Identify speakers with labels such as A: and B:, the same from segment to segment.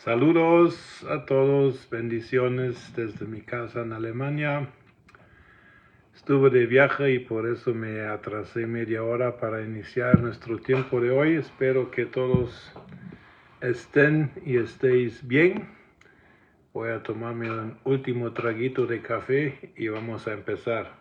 A: Saludos a todos, bendiciones desde mi casa en Alemania. Estuve de viaje y por eso me atrasé media hora para iniciar nuestro tiempo de hoy. Espero que todos estén y estéis bien. Voy a tomarme un último traguito de café y vamos a empezar.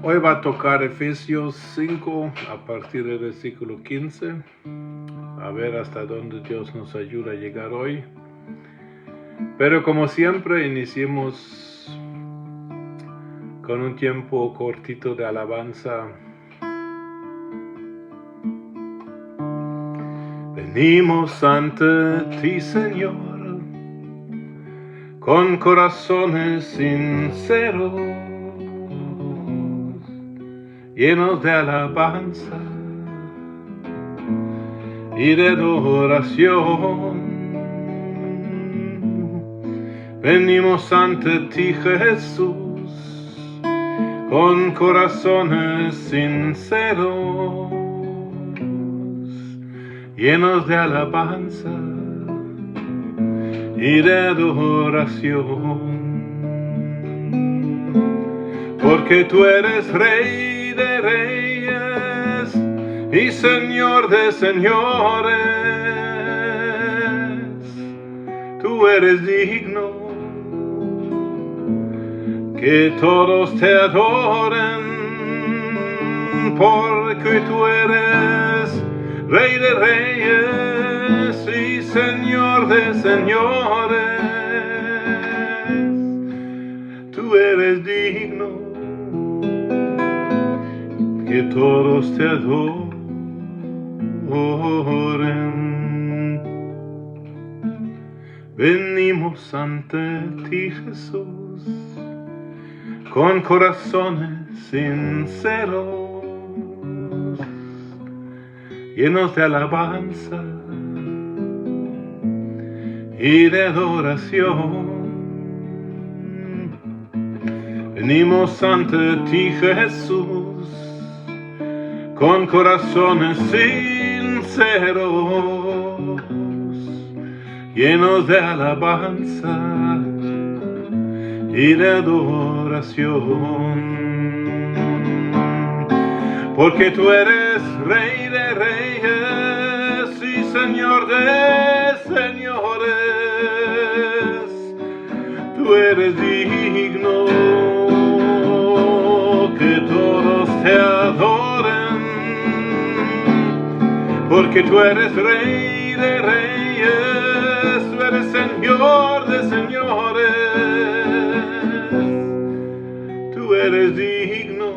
A: Hoy va a tocar Efesios 5 a partir del versículo 15. A ver hasta dónde Dios nos ayuda a llegar hoy. Pero como siempre, iniciemos con un tiempo cortito de alabanza. Venimos ante ti, Señor, con corazones sinceros, llenos de alabanza y de adoración. Venimos ante ti, Jesús, con corazones sinceros, llenos de alabanza y de adoración. Porque tú eres Rey de reyes y Señor de señores. Tú eres digno que todos te adoren, porque tú eres Rey de reyes y Señor de señores. Tú eres digno que todos te adoren. Venimos ante ti, Jesús, con corazones sinceros, llenos de alabanza y de adoración. Venimos ante ti, Jesús, con corazones sinceros, llenos de alabanza y de adoración. Porque tú eres Rey de reyes y Señor de señores. Tú eres digno que todos te adoren, porque tú eres Rey de reyes, tú eres Señor de señores. Tú eres digno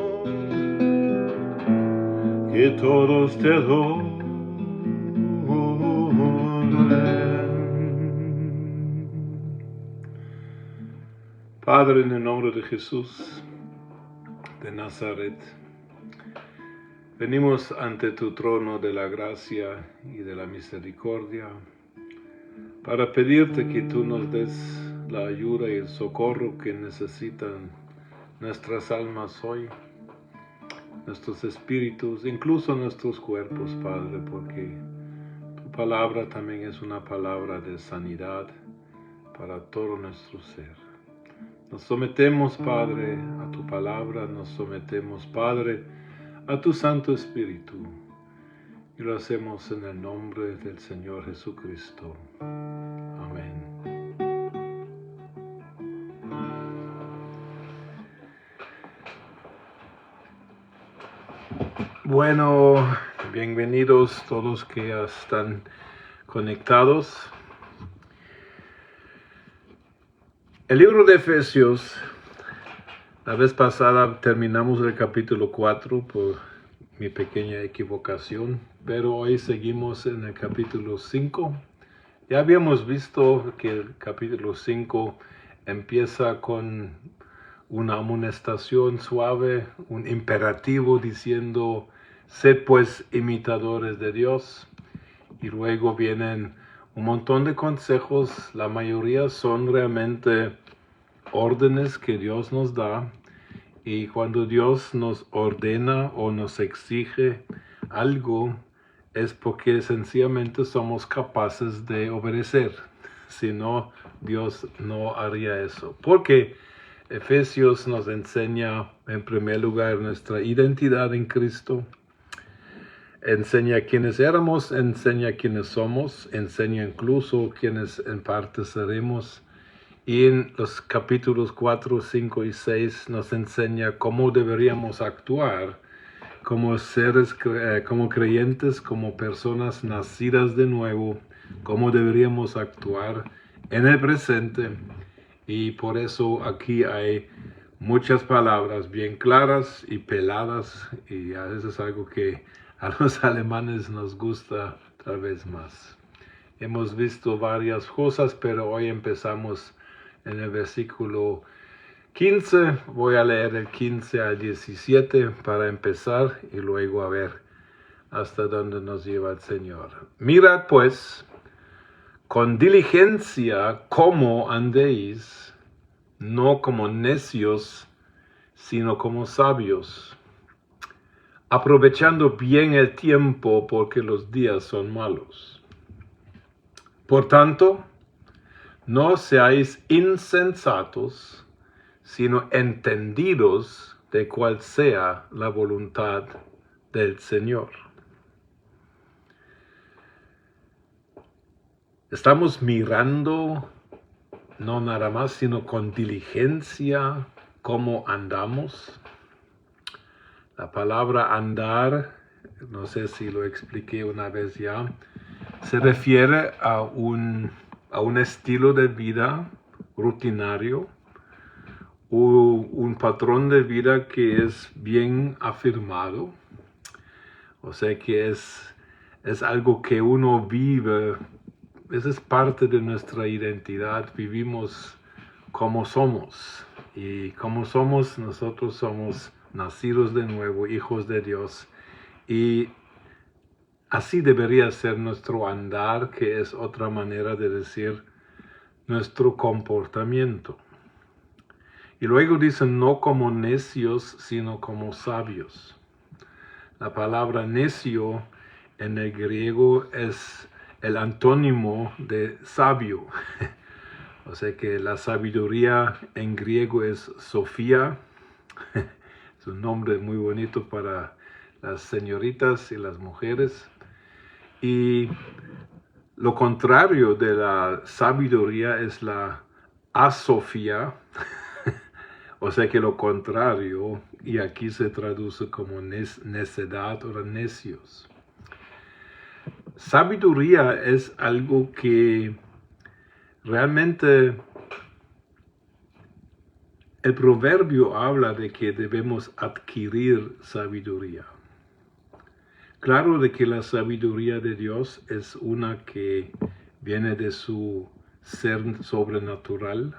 A: que todos te adoren. Padre, en el nombre de Jesús de Nazaret, venimos ante tu trono de la gracia y de la misericordia para pedirte que tú nos des la ayuda y el socorro que necesitan nuestras almas hoy, nuestros espíritus, incluso nuestros cuerpos, Padre, porque tu palabra también es una palabra de sanidad para todo nuestro ser. Nos sometemos, Padre, a tu palabra, nos sometemos, Padre, a tu Santo Espíritu, y lo hacemos en el nombre del Señor Jesucristo. Amén. Bueno, bienvenidos todos que ya están conectados. El libro de Efesios, la vez pasada terminamos el capítulo 4 por mi pequeña equivocación, pero hoy seguimos en el capítulo 5. Ya habíamos visto que el capítulo 5 empieza con una amonestación suave, un imperativo diciendo, sed pues imitadores de Dios, y luego vienen un montón de consejos, la mayoría son realmente órdenes que Dios nos da, Y cuando Dios nos ordena o nos exige algo, es porque sencillamente somos capaces de obedecer. Si no, Dios no haría eso. Porque Efesios nos enseña, en primer lugar, nuestra identidad en Cristo. Enseña quiénes éramos, enseña quiénes somos, enseña incluso quiénes en parte seremos. Y en los capítulos 4, 5 y 6 nos enseña cómo deberíamos actuar como seres, como creyentes, como personas nacidas de nuevo, cómo deberíamos actuar en el presente. Y por eso aquí hay muchas palabras bien claras y peladas, y a veces algo que a los alemanes nos gusta tal vez más. Hemos visto varias cosas, pero hoy empezamos en el versículo 15. Voy a leer el 15 al 17 para empezar y luego a ver hasta dónde nos lleva el Señor. Mirad pues con diligencia cómo andéis, no como necios, sino como sabios, aprovechando bien el tiempo porque los días son malos. Por tanto, no seáis insensatos, sino entendidos de cuál sea la voluntad del Señor. Estamos mirando, no nada más, sino con diligencia, cómo andamos. La palabra andar, no sé si lo expliqué una vez ya, se refiere a un estilo de vida rutinario, un patrón de vida que es bien afirmado, o sea que es algo que uno vive, esa es parte de nuestra identidad, vivimos como somos, y como somos, nosotros somos nacidos de nuevo, hijos de Dios, y así debería ser nuestro andar, que es otra manera de decir nuestro comportamiento. Y luego dicen, no como necios, sino como sabios. La palabra necio en el griego es el antónimo de sabio. O sea que la sabiduría en griego es Sofía. Es un nombre muy bonito para las señoritas y las mujeres. Y lo contrario de la sabiduría es la asofía. O sea que lo contrario, y aquí se traduce como necedad o necios. Sabiduría es algo que realmente el proverbio habla de que debemos adquirir sabiduría. Claro de que la sabiduría de Dios es una que viene de su ser sobrenatural,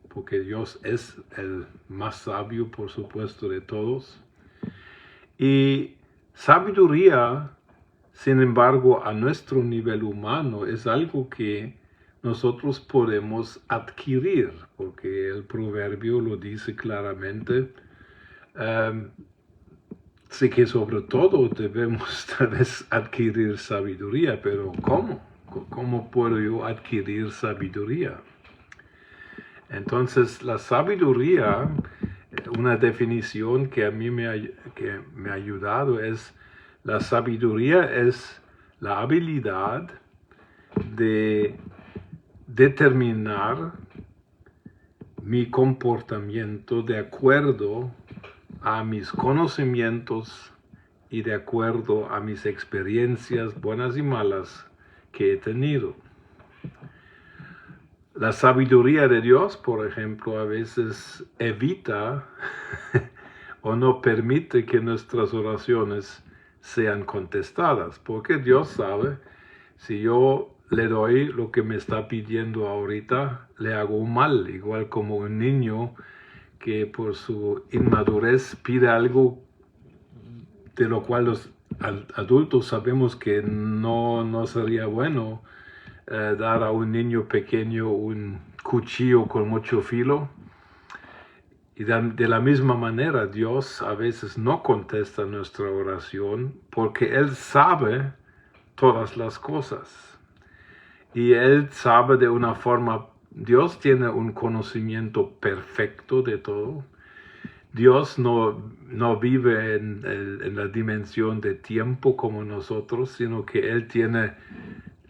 A: porque Dios es el más sabio, por supuesto, de todos. Y sabiduría, sin embargo, a nuestro nivel humano es algo que nosotros podemos adquirir, porque el proverbio lo dice claramente. Sé que sobre todo debemos tal vez adquirir sabiduría, pero ¿cómo? ¿Cómo puedo yo adquirir sabiduría? Entonces, la sabiduría, una definición que a mí me ha ayudado es, la sabiduría es la habilidad de determinar mi comportamiento de acuerdo a mis conocimientos y de acuerdo a mis experiencias buenas y malas que he tenido. La sabiduría de Dios, por ejemplo, a veces evita o no permite que nuestras oraciones sean contestadas, porque Dios sabe, si yo le doy lo que me está pidiendo ahorita, le hago un mal, igual como un niño que por su inmadurez pide algo de lo cual los adultos sabemos que no sería bueno dar a un niño pequeño un cuchillo con mucho filo. Y de la misma manera, Dios a veces no contesta nuestra oración porque Él sabe todas las cosas. Y Él sabe de una forma, Dios tiene un conocimiento perfecto de todo. Dios no vive en la dimensión de tiempo como nosotros, sino que Él tiene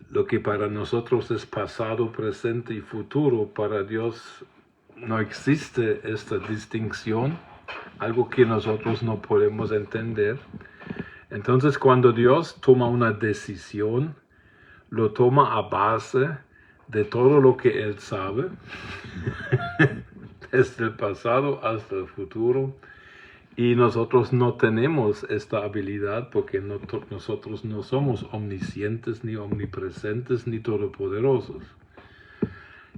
A: lo que para nosotros es pasado, presente y futuro. Para Dios no existe esta distinción, algo que nosotros no podemos entender. Entonces, cuando Dios toma una decisión, lo toma a base de todo lo que Él sabe, desde el pasado hasta el futuro, y nosotros no tenemos esta habilidad porque nosotros no somos omniscientes, ni omnipresentes, ni todopoderosos.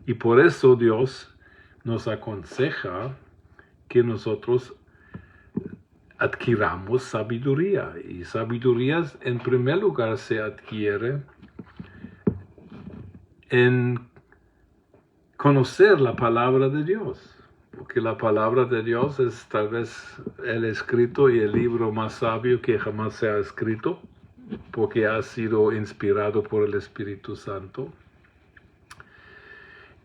A: Y por eso Dios nos aconseja que nosotros adquiramos sabiduría. Y sabiduría en primer lugar se adquiere en conocer la palabra de Dios. Porque la palabra de Dios es tal vez el escrito y el libro más sabio que jamás se ha escrito, porque ha sido inspirado por el Espíritu Santo.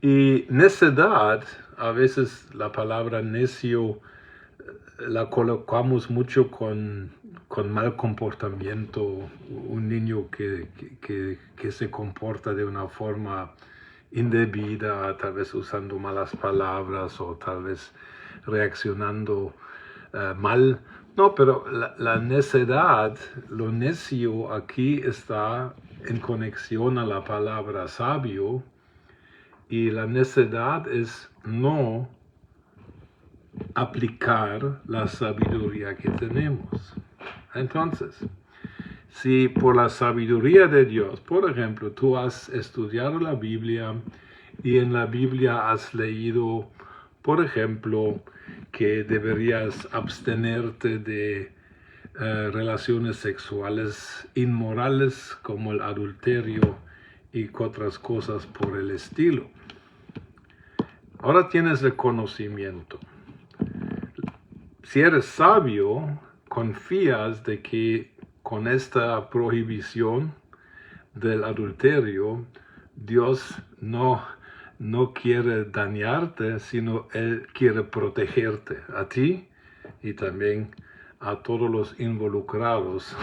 A: Y necedad, a veces la palabra necio la colocamos mucho con mal comportamiento, un niño que se comporta de una forma indebida, tal vez usando malas palabras o tal vez reaccionando mal. No, pero la necedad, lo necio aquí está en conexión a la palabra sabio, y la necedad es no aplicar la sabiduría que tenemos. Entonces, si por la sabiduría de Dios, por ejemplo, tú has estudiado la Biblia y en la Biblia has leído, por ejemplo, que deberías abstenerte de relaciones sexuales inmorales como el adulterio y otras cosas por el estilo. Ahora tienes el conocimiento. Si eres sabio, confías de que con esta prohibición del adulterio, Dios no quiere dañarte, sino Él quiere protegerte a ti y también a todos los involucrados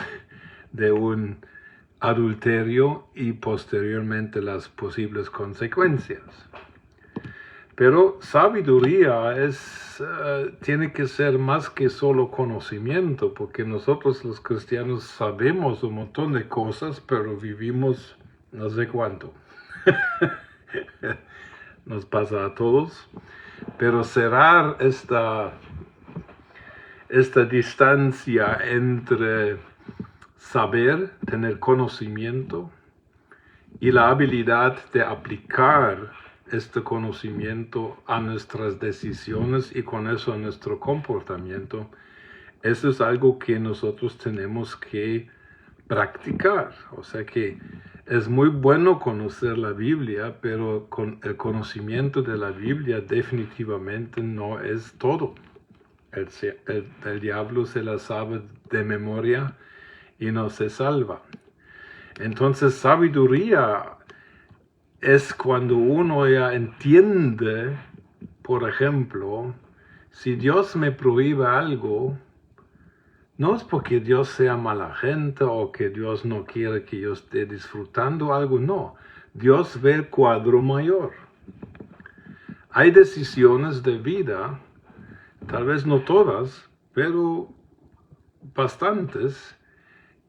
A: de un adulterio y posteriormente las posibles consecuencias. Pero sabiduría tiene que ser más que solo conocimiento, porque nosotros los cristianos sabemos un montón de cosas, pero vivimos no sé cuánto. Nos pasa a todos. Pero cerrar esta distancia entre saber, tener conocimiento, y la habilidad de aplicar este conocimiento a nuestras decisiones y con eso a nuestro comportamiento, eso es algo que nosotros tenemos que practicar. O sea que es muy bueno conocer la Biblia, pero con el conocimiento de la Biblia definitivamente no es todo. El diablo se la sabe de memoria y no se salva. Entonces, sabiduría es cuando uno ya entiende, por ejemplo, si Dios me prohíbe algo, no es porque Dios sea mala gente o que Dios no quiere que yo esté disfrutando algo, no. Dios ve el cuadro mayor. Hay decisiones de vida, tal vez no todas, pero bastantes,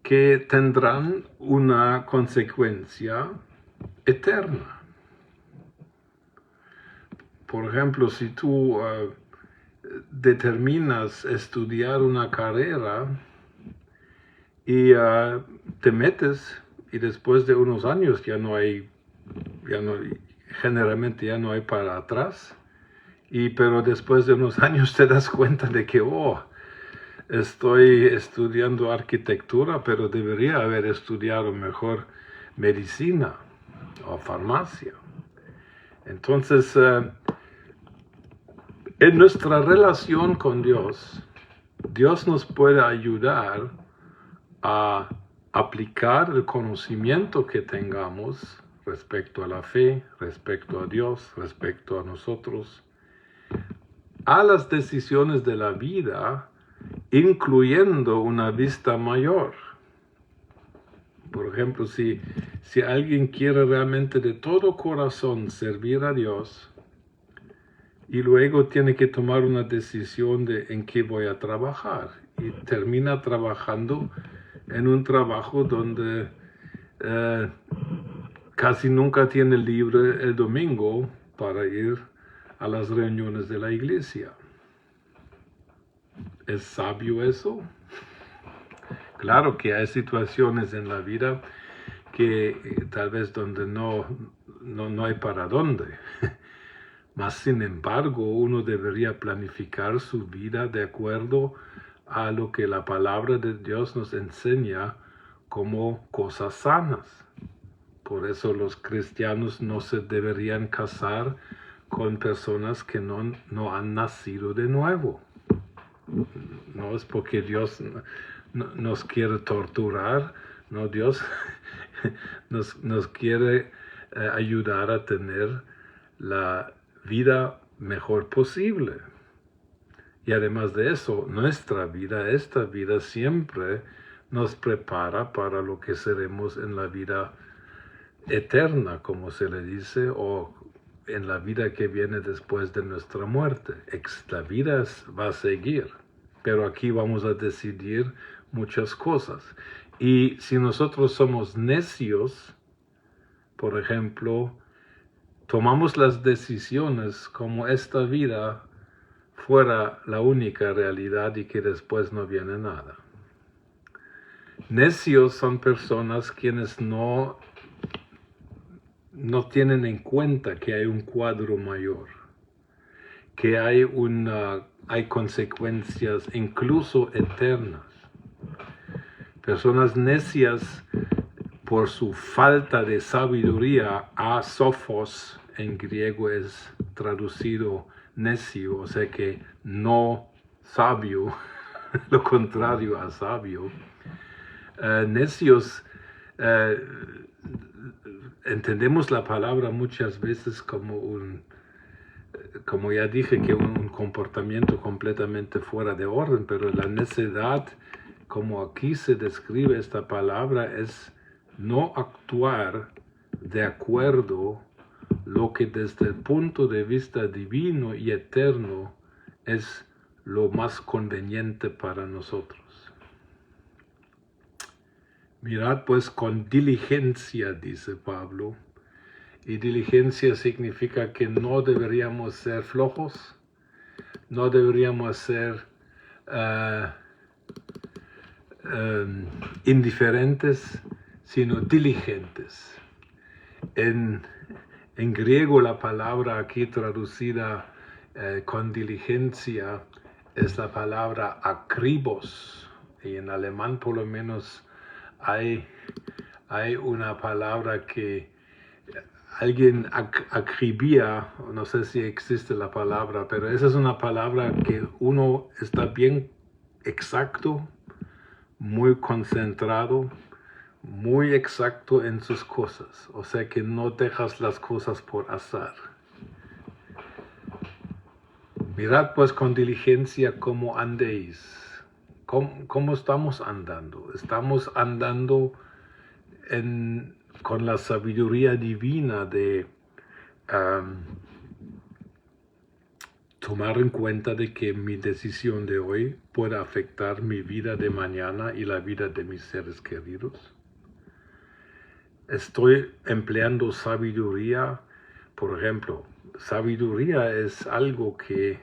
A: que tendrán una consecuencia eterna. Por ejemplo, si tú determinas estudiar una carrera y te metes y después de unos años generalmente ya no hay para atrás, pero después de unos años te das cuenta de que estoy estudiando arquitectura, pero debería haber estudiado mejor medicina o farmacia. Entonces, En nuestra relación con Dios, Dios nos puede ayudar a aplicar el conocimiento que tengamos respecto a la fe, respecto a Dios, respecto a nosotros, a las decisiones de la vida, incluyendo una vista mayor. Por ejemplo, si alguien quiere realmente de todo corazón servir a Dios y luego tiene que tomar una decisión de en qué voy a trabajar y termina trabajando en un trabajo donde casi nunca tiene libre el domingo para ir a las reuniones de la iglesia. ¿Es sabio eso? Claro que hay situaciones en la vida que tal vez donde no hay para dónde. Mas sin embargo, uno debería planificar su vida de acuerdo a lo que la palabra de Dios nos enseña como cosas sanas. Por eso los cristianos no se deberían casar con personas que no han nacido de nuevo. No es porque Dios nos quiere torturar, no, Dios nos quiere ayudar a tener la vida mejor posible. Y además de eso, esta vida siempre nos prepara para lo que seremos en la vida eterna, como se le dice, o en la vida que viene después de nuestra muerte. La vida va a seguir, pero aquí vamos a decidir muchas cosas. Y si nosotros somos necios, por ejemplo, tomamos las decisiones como esta vida fuera la única realidad y que después no viene nada. Necios son personas quienes no tienen en cuenta que hay un cuadro mayor, que hay consecuencias incluso eternas. Personas necias por su falta de sabiduría, sophos en griego es traducido necio, o sea que no sabio, lo contrario a sabio. Necios, entendemos la palabra muchas veces como ya dije, que un comportamiento completamente fuera de orden, pero la necedad, como aquí se describe esta palabra, es no actuar de acuerdo lo que desde el punto de vista divino y eterno es lo más conveniente para nosotros. Mirad pues con diligencia, dice Pablo, y diligencia significa que no deberíamos ser flojos, no deberíamos ser indiferentes, sino diligentes. En griego la palabra aquí traducida con diligencia es la palabra akribos, y en alemán por lo menos hay una palabra que alguien acribía, no sé si existe la palabra, pero esa es una palabra que uno está bien exacto, muy concentrado, muy exacto en sus cosas, o sea que no dejas las cosas por azar. Mirad pues con diligencia cómo andéis. ¿Cómo estamos andando? Estamos andando con la sabiduría divina de tomar en cuenta de que mi decisión de hoy puede afectar mi vida de mañana y la vida de mis seres queridos. Estoy empleando sabiduría. Por ejemplo, sabiduría es algo que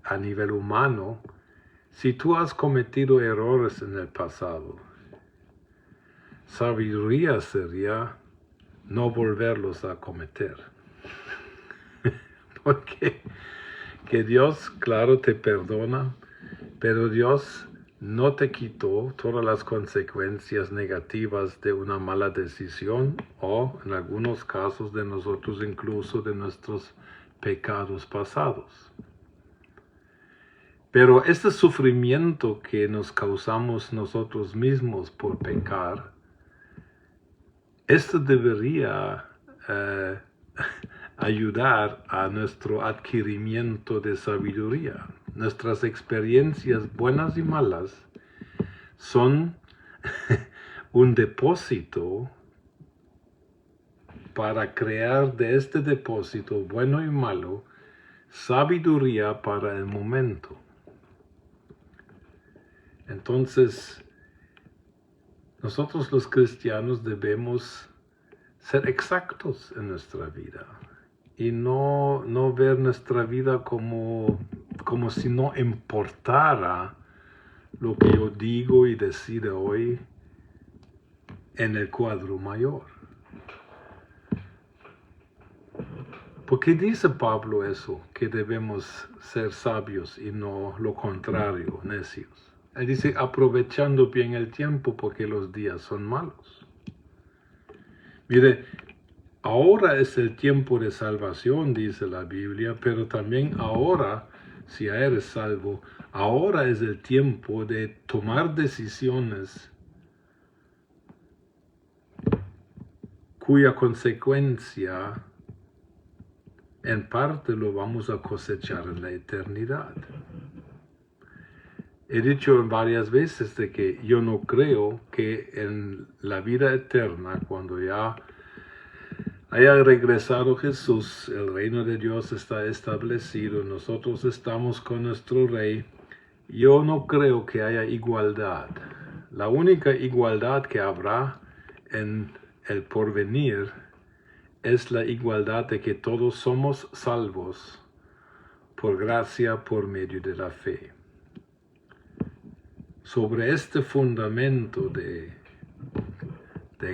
A: a nivel humano, si tú has cometido errores en el pasado, sabiduría sería no volverlos a cometer. Porque que Dios, claro, te perdona, pero Dios no te quitó todas las consecuencias negativas de una mala decisión o, en algunos casos de nosotros, incluso de nuestros pecados pasados. Pero este sufrimiento que nos causamos nosotros mismos por pecar, esto debería ayudar a nuestro adquirimiento de sabiduría. Nuestras experiencias buenas y malas son un depósito para crear de este depósito bueno y malo sabiduría para el momento. Entonces, nosotros los cristianos debemos ser exactos en nuestra vida y no ver nuestra vida como si no importara lo que yo digo y decido hoy en el cuadro mayor. ¿Por qué dice Pablo eso? Que debemos ser sabios y no lo contrario, necios. Él dice, aprovechando bien el tiempo porque los días son malos. Mire, ahora es el tiempo de salvación, dice la Biblia, pero también ahora, si eres salvo, ahora es el tiempo de tomar decisiones cuya consecuencia en parte lo vamos a cosechar en la eternidad. He dicho varias veces de que yo no creo que en la vida eterna, cuando ya haya regresado Jesús, el reino de Dios está establecido, nosotros estamos con nuestro Rey, yo no creo que haya igualdad. La única igualdad que habrá en el porvenir es la igualdad de que todos somos salvos por gracia por medio de la fe. Sobre este fundamento de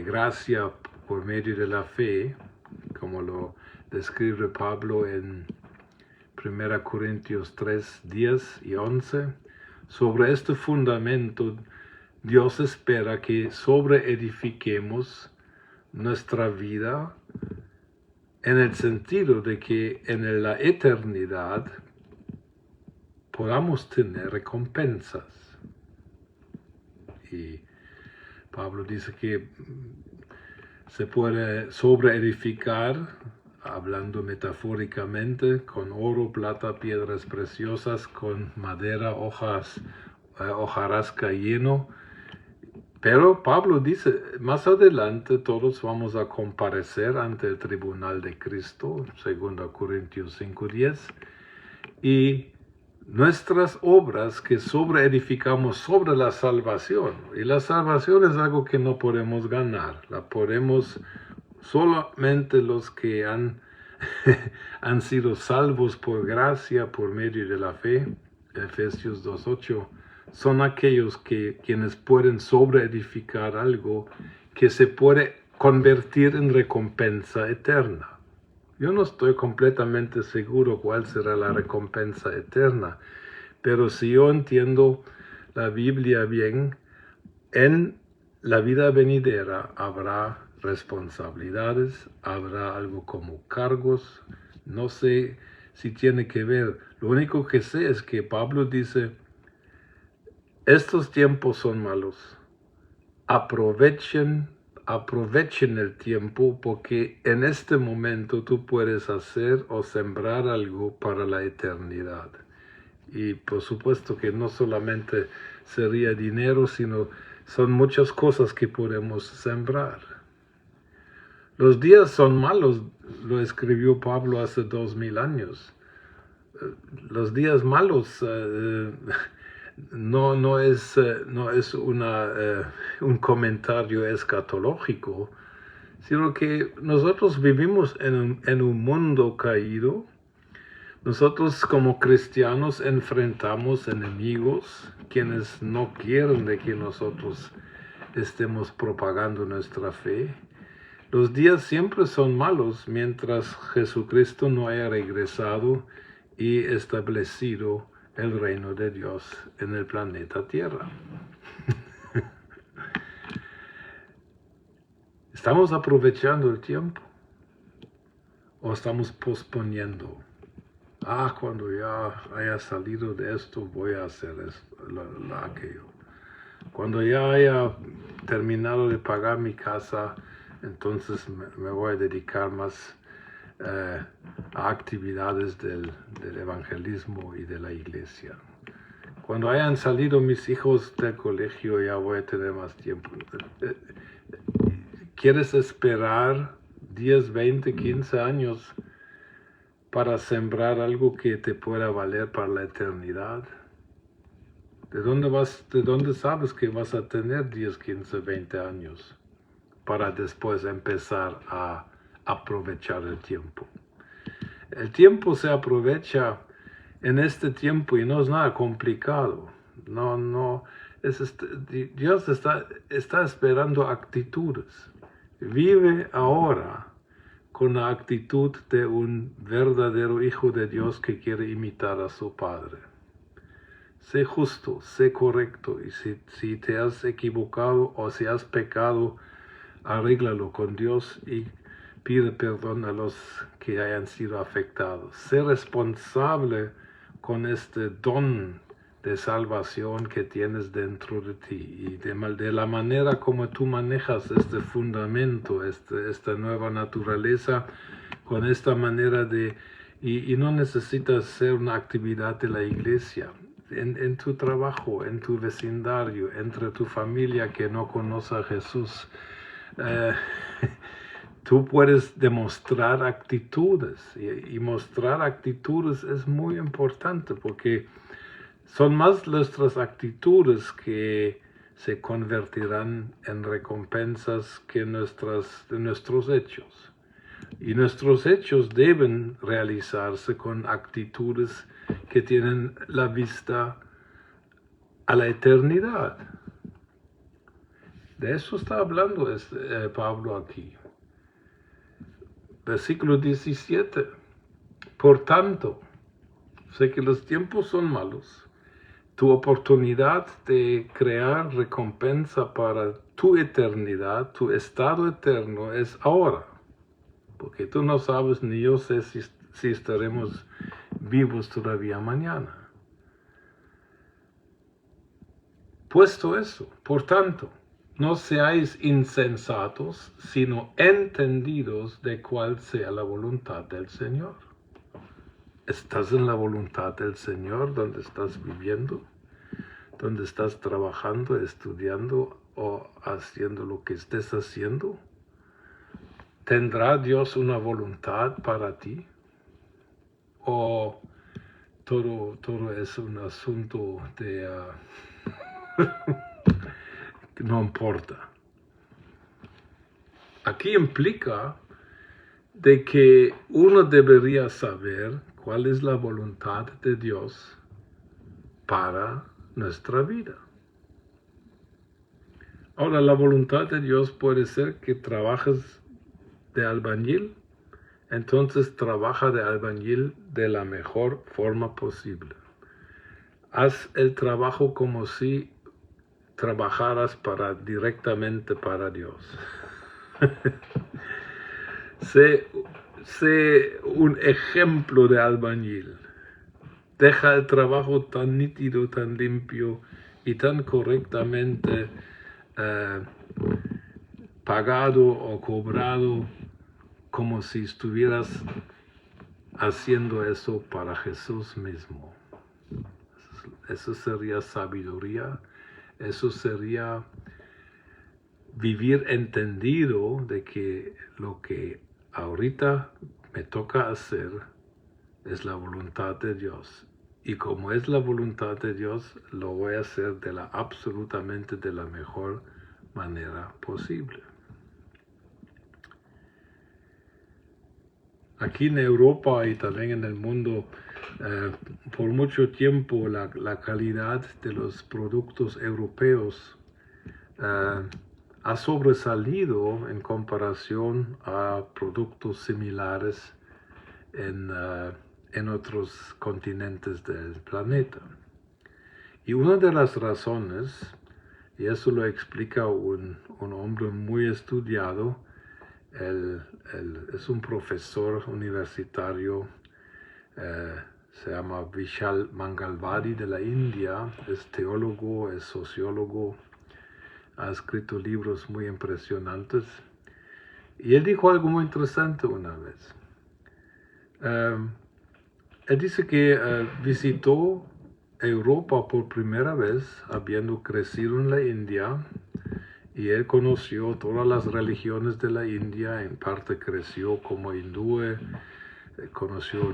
A: gracia por medio de la fe, como lo describe Pablo en 1 Corintios 3, 10 y 11, sobre este fundamento Dios espera que sobreedifiquemos nuestra vida en el sentido de que en la eternidad podamos tener recompensas. Y Pablo dice que se puede sobreedificar, hablando metafóricamente, con oro, plata, piedras preciosas, con madera, hojarasca lleno. Pero Pablo dice, más adelante todos vamos a comparecer ante el tribunal de Cristo, 2 Corintios 5:10, y nuestras obras que sobreedificamos sobre la salvación, y la salvación es algo que no podemos ganar, la podemos solamente los que han sido salvos por gracia, por medio de la fe, Efesios 2:8, son aquellos quienes pueden sobreedificar algo que se puede convertir en recompensa eterna. Yo no estoy completamente seguro cuál será la recompensa eterna, pero si yo entiendo la Biblia bien, en la vida venidera habrá responsabilidades, habrá algo como cargos, no sé si tiene que ver. Lo único que sé es que Pablo dice, estos tiempos son malos, aprovechen el tiempo porque en este momento tú puedes hacer o sembrar algo para la eternidad. Y por supuesto que no solamente sería dinero, sino son muchas cosas que podemos sembrar. Los días son malos, lo escribió Pablo hace 2000 años. Los días malos no es un comentario escatológico, sino que nosotros vivimos en un mundo caído. Nosotros como cristianos enfrentamos enemigos quienes no quieren de que nosotros estemos propagando nuestra fe. Los días siempre son malos mientras Jesucristo no haya regresado y establecido el reino de Dios en el planeta Tierra. ¿Estamos aprovechando el tiempo o estamos posponiendo? cuando ya haya salido de esto, voy a hacer aquello. Cuando ya haya terminado de pagar mi casa, entonces me voy a dedicar más a actividades del evangelismo y de la iglesia. Cuando hayan salido mis hijos del colegio, ya voy a tener más tiempo. ¿Quieres esperar 10, 20, 15 años para sembrar algo que te pueda valer para la eternidad? ¿De dónde sabes que vas a tener 10, 15, 20 años para después empezar a aprovechar el tiempo? El tiempo se aprovecha en este tiempo y no es nada complicado. Dios está esperando actitudes. Vive ahora con la actitud de un verdadero hijo de Dios que quiere imitar a su Padre. Sé justo, sé correcto, y si te has equivocado o si has pecado, arréglalo con Dios y pide perdón a los que hayan sido afectados. Sé responsable con este don de salvación que tienes dentro de ti y de la manera como tú manejas este fundamento, esta nueva naturaleza, con esta manera y no necesitas ser una actividad de la iglesia. En tu trabajo, en tu vecindario, entre tu familia que no conoce a Jesús, tú puedes demostrar actitudes y mostrar actitudes es muy importante porque son más nuestras actitudes que se convertirán en recompensas que nuestros hechos. Y nuestros hechos deben realizarse con actitudes que tienen la vista a la eternidad. De eso está hablando Pablo aquí. Versículo 17. Por tanto, sé que los tiempos son malos. Tu oportunidad de crear recompensa para tu eternidad, tu estado eterno, es ahora. Porque tú no sabes ni yo sé si estaremos vivos todavía mañana. Puesto eso, por tanto, no seáis insensatos, sino entendidos de cuál sea la voluntad del Señor. ¿Estás en la voluntad del Señor donde estás viviendo? ¿Donde estás trabajando, estudiando o haciendo lo que estés haciendo? ¿Tendrá Dios una voluntad para ti? ¿O todo es un asunto de... no importa? Aquí implica de que uno debería saber cuál es la voluntad de Dios para nuestra vida. Ahora, la voluntad de Dios puede ser que trabajes de albañil, entonces trabaja de albañil de la mejor forma posible. Haz el trabajo como si trabajaras directamente para Dios. Sé un ejemplo de albañil. Deja el trabajo tan nítido, tan limpio y tan correctamente pagado o cobrado como si estuvieras haciendo eso para Jesús mismo. Eso sería sabiduría, eso sería vivir entendido de que lo que ahorita me toca hacer es la voluntad de Dios. Y como es la voluntad de Dios, lo voy a hacer absolutamente de la mejor manera posible. Aquí en Europa y también en el mundo, por mucho tiempo la calidad de los productos europeos ha sobresalido en comparación a productos similares en otros continentes del planeta. Y una de las razones, y eso lo explica un hombre muy estudiado, es un profesor universitario se llama Vishal Mangalwadi de la India, es teólogo, es sociólogo, ha escrito libros muy impresionantes. Y él dijo algo muy interesante una vez. Él dice que visitó Europa por primera vez, habiendo crecido en la India, y él conoció todas las religiones de la India, en parte creció como hindú, conoció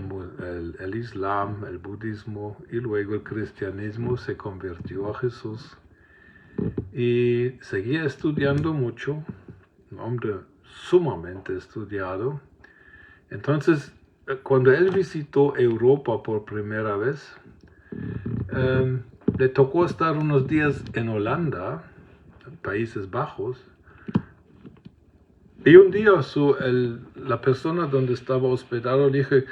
A: el Islam, el budismo, y luego el cristianismo, se convirtió a Jesús, y seguía estudiando mucho, un hombre sumamente estudiado. Entonces, cuando él visitó Europa por primera vez, le tocó estar unos días en Holanda, Países Bajos, y un día la persona donde estaba hospedado le dije,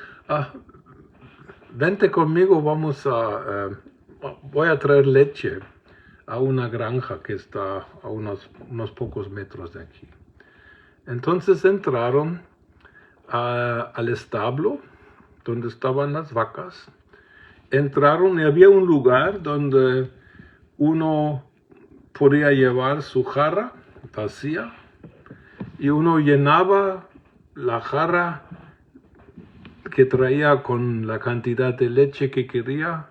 A: vente conmigo, voy a traer leche a una granja que está a unos pocos metros de aquí. Entonces entraron al establo donde estaban las vacas, entraron y había un lugar donde uno podía llevar su jarra vacía y uno llenaba la jarra que traía con la cantidad de leche que quería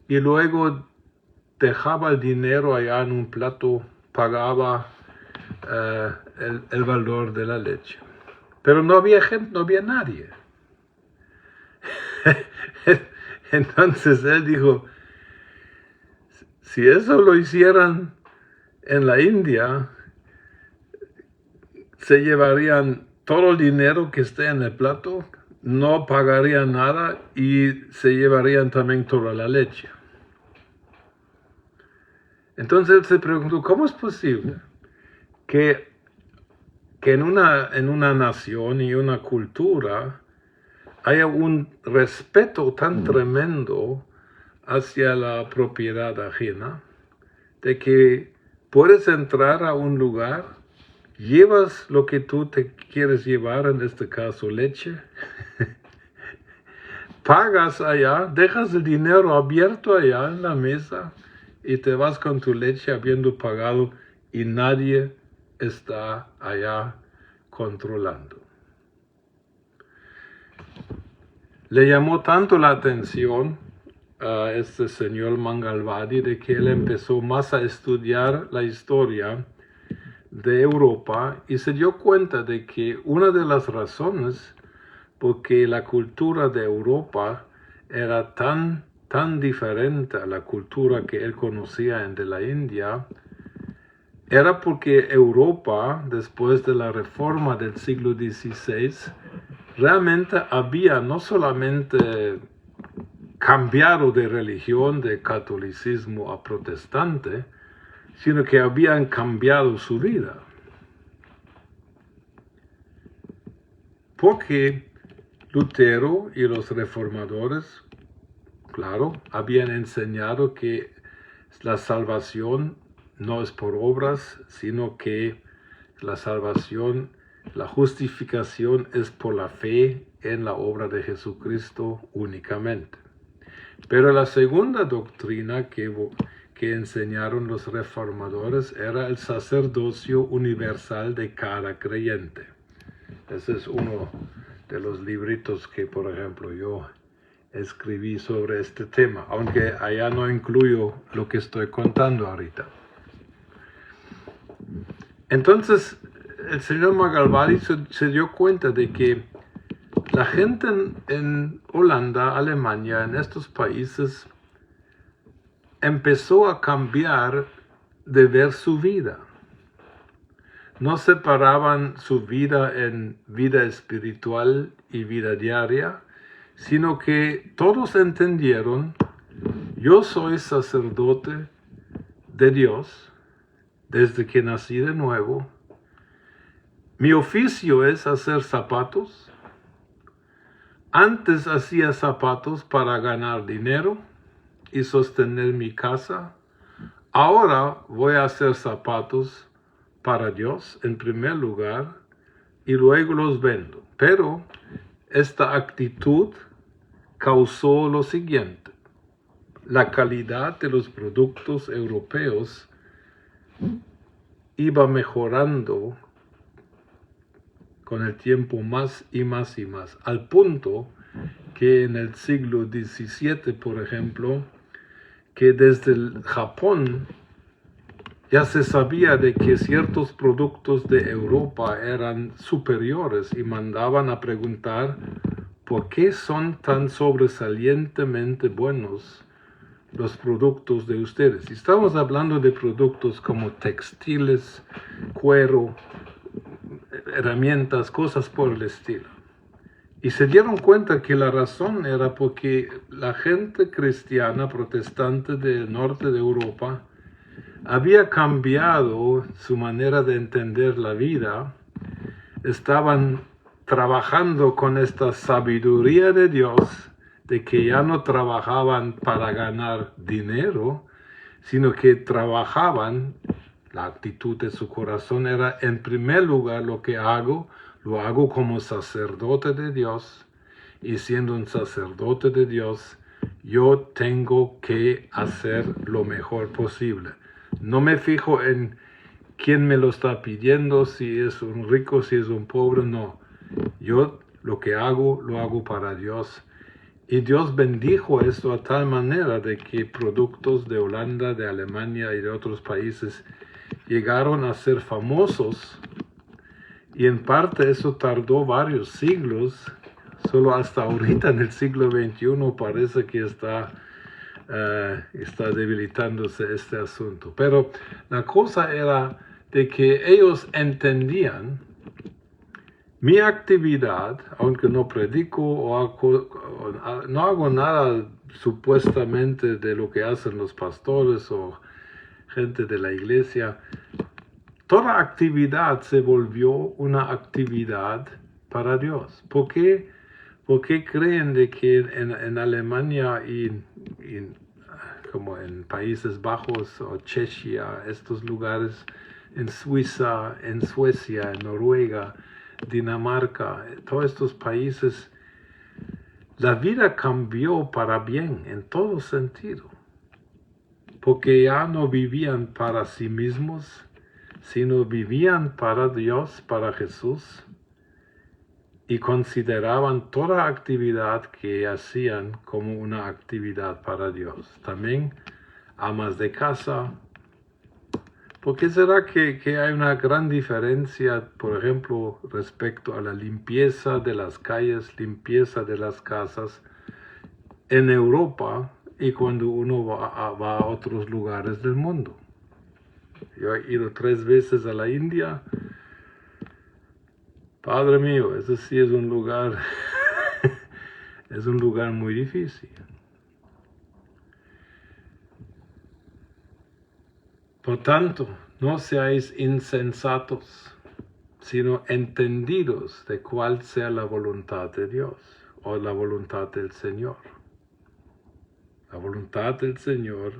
A: y luego dejaba el dinero allá en un plato, pagaba el valor de la leche. Pero no había gente, no había nadie. Entonces él dijo, si eso lo hicieran en la India, se llevarían todo el dinero que esté en el plato, no pagarían nada y se llevarían también toda la leche. Entonces él se preguntó, ¿cómo es posible que en una nación y una cultura haya un respeto tan tremendo hacia la propiedad ajena, de que puedes entrar a un lugar, llevas lo que tú te quieres llevar, en este caso leche, pagas allá, dejas el dinero abierto allá en la mesa y te vas con tu leche habiendo pagado y nadie está allá controlando. Le llamó tanto la atención a este señor Mangalwadi de que él empezó más a estudiar la historia de Europa y se dio cuenta de que una de las razones por que la cultura de Europa era tan diferente a la cultura que él conocía de la India, era porque Europa, después de la reforma del siglo XVI, realmente había no solamente cambiado de religión, de catolicismo a protestante, sino que habían cambiado su vida. Porque Lutero y los reformadores, claro, habían enseñado que la salvación no es por obras, sino que la salvación, la justificación es por la fe en la obra de Jesucristo únicamente. Pero la segunda doctrina que enseñaron los reformadores era el sacerdocio universal de cada creyente. Ese es uno de los libritos que, por ejemplo, yo escribí sobre este tema, aunque allá no incluyo lo que estoy contando ahorita. Entonces, el señor Mangalwadi se dio cuenta de que la gente en Holanda, Alemania, en estos países, empezó a cambiar de ver su vida. No separaban su vida en vida espiritual y vida diaria, sino que todos entendieron, yo soy sacerdote de Dios desde que nací de nuevo. Mi oficio es hacer zapatos. Antes hacía zapatos para ganar dinero y sostener mi casa. Ahora voy a hacer zapatos para Dios en primer lugar y luego los vendo. Pero esta actitud causó lo siguiente: la calidad de los productos europeos iba mejorando con el tiempo más y más y más, al punto que en el siglo XVII, por ejemplo, que desde el Japón ya se sabía de que ciertos productos de Europa eran superiores y mandaban a preguntar por qué son tan sobresalientemente buenos los productos de ustedes. Y estamos hablando de productos como textiles, cuero, herramientas, cosas por el estilo. Y se dieron cuenta que la razón era porque la gente cristiana protestante del norte de Europa había cambiado su manera de entender la vida. Estaban trabajando con esta sabiduría de Dios, de que ya no trabajaban para ganar dinero, sino que trabajaban, la actitud de su corazón era: en primer lugar, lo que hago, lo hago como sacerdote de Dios, y siendo un sacerdote de Dios, yo tengo que hacer lo mejor posible. No me fijo en quién me lo está pidiendo, si es un rico, si es un pobre, no. Yo lo que hago, lo hago para Dios. Y Dios bendijo esto a tal manera de que productos de Holanda, de Alemania y de otros países llegaron a ser famosos. Y en parte eso tardó varios siglos. Solo hasta ahorita, en el siglo XXI, parece que está debilitándose este asunto. Pero la cosa era de que ellos entendían mi actividad, aunque no predico o no hago nada supuestamente de lo que hacen los pastores o gente de la iglesia. Toda actividad se volvió una actividad para Dios. ¿Por qué? Porque creen de que en Alemania y como en Países Bajos o Chechia, estos lugares, en Suiza, en Suecia, en Noruega, Dinamarca, todos estos países, la vida cambió para bien en todo sentido, porque ya no vivían para sí mismos, sino vivían para Dios, para Jesús, y consideraban toda actividad que hacían como una actividad para Dios. También amas de casa. ¿Por qué será que hay una gran diferencia, por ejemplo, respecto a la limpieza de las calles, limpieza de las casas en Europa y cuando uno va a otros lugares del mundo? Yo he ido 3 veces a la India. Padre mío, ese sí es un lugar, es un lugar muy difícil. Por tanto, no seáis insensatos, sino entendidos de cuál sea la voluntad de Dios o la voluntad del Señor. La voluntad del Señor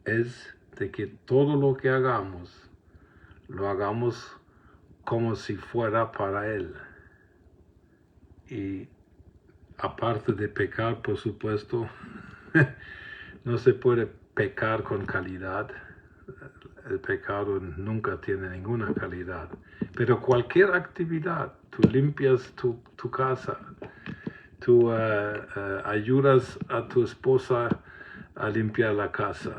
A: es de que todo lo que hagamos, lo hagamos como si fuera para Él. Y aparte de pecar, por supuesto, no se puede pecar con calidad. El pecado nunca tiene ninguna calidad. Pero cualquier actividad, tú limpias tu casa, tú ayudas a tu esposa a limpiar la casa,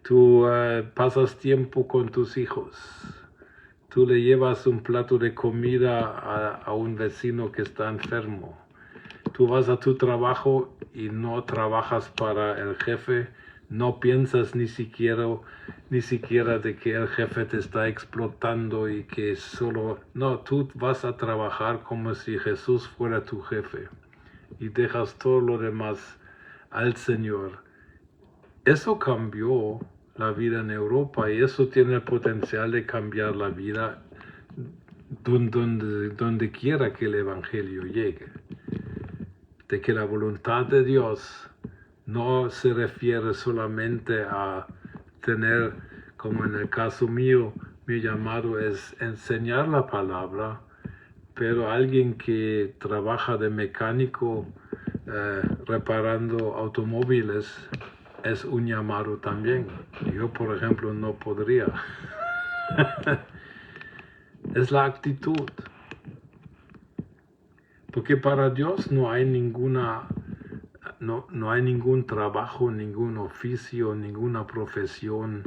A: tú pasas tiempo con tus hijos, tú le llevas un plato de comida a un vecino que está enfermo, tú vas a tu trabajo y no trabajas para el jefe, no piensas ni siquiera de que el jefe te está explotando y que solo... No, tú vas a trabajar como si Jesús fuera tu jefe y dejas todo lo demás al Señor. Eso cambió la vida en Europa y eso tiene el potencial de cambiar la vida donde quiera que el Evangelio llegue. De que la voluntad de Dios no se refiere solamente a tener, como en el caso mío, mi llamado es enseñar la palabra, pero alguien que trabaja de mecánico reparando automóviles es un llamado también. Yo, por ejemplo, no podría. Es la actitud. Porque para Dios no hay no hay ningún trabajo, ningún oficio, ninguna profesión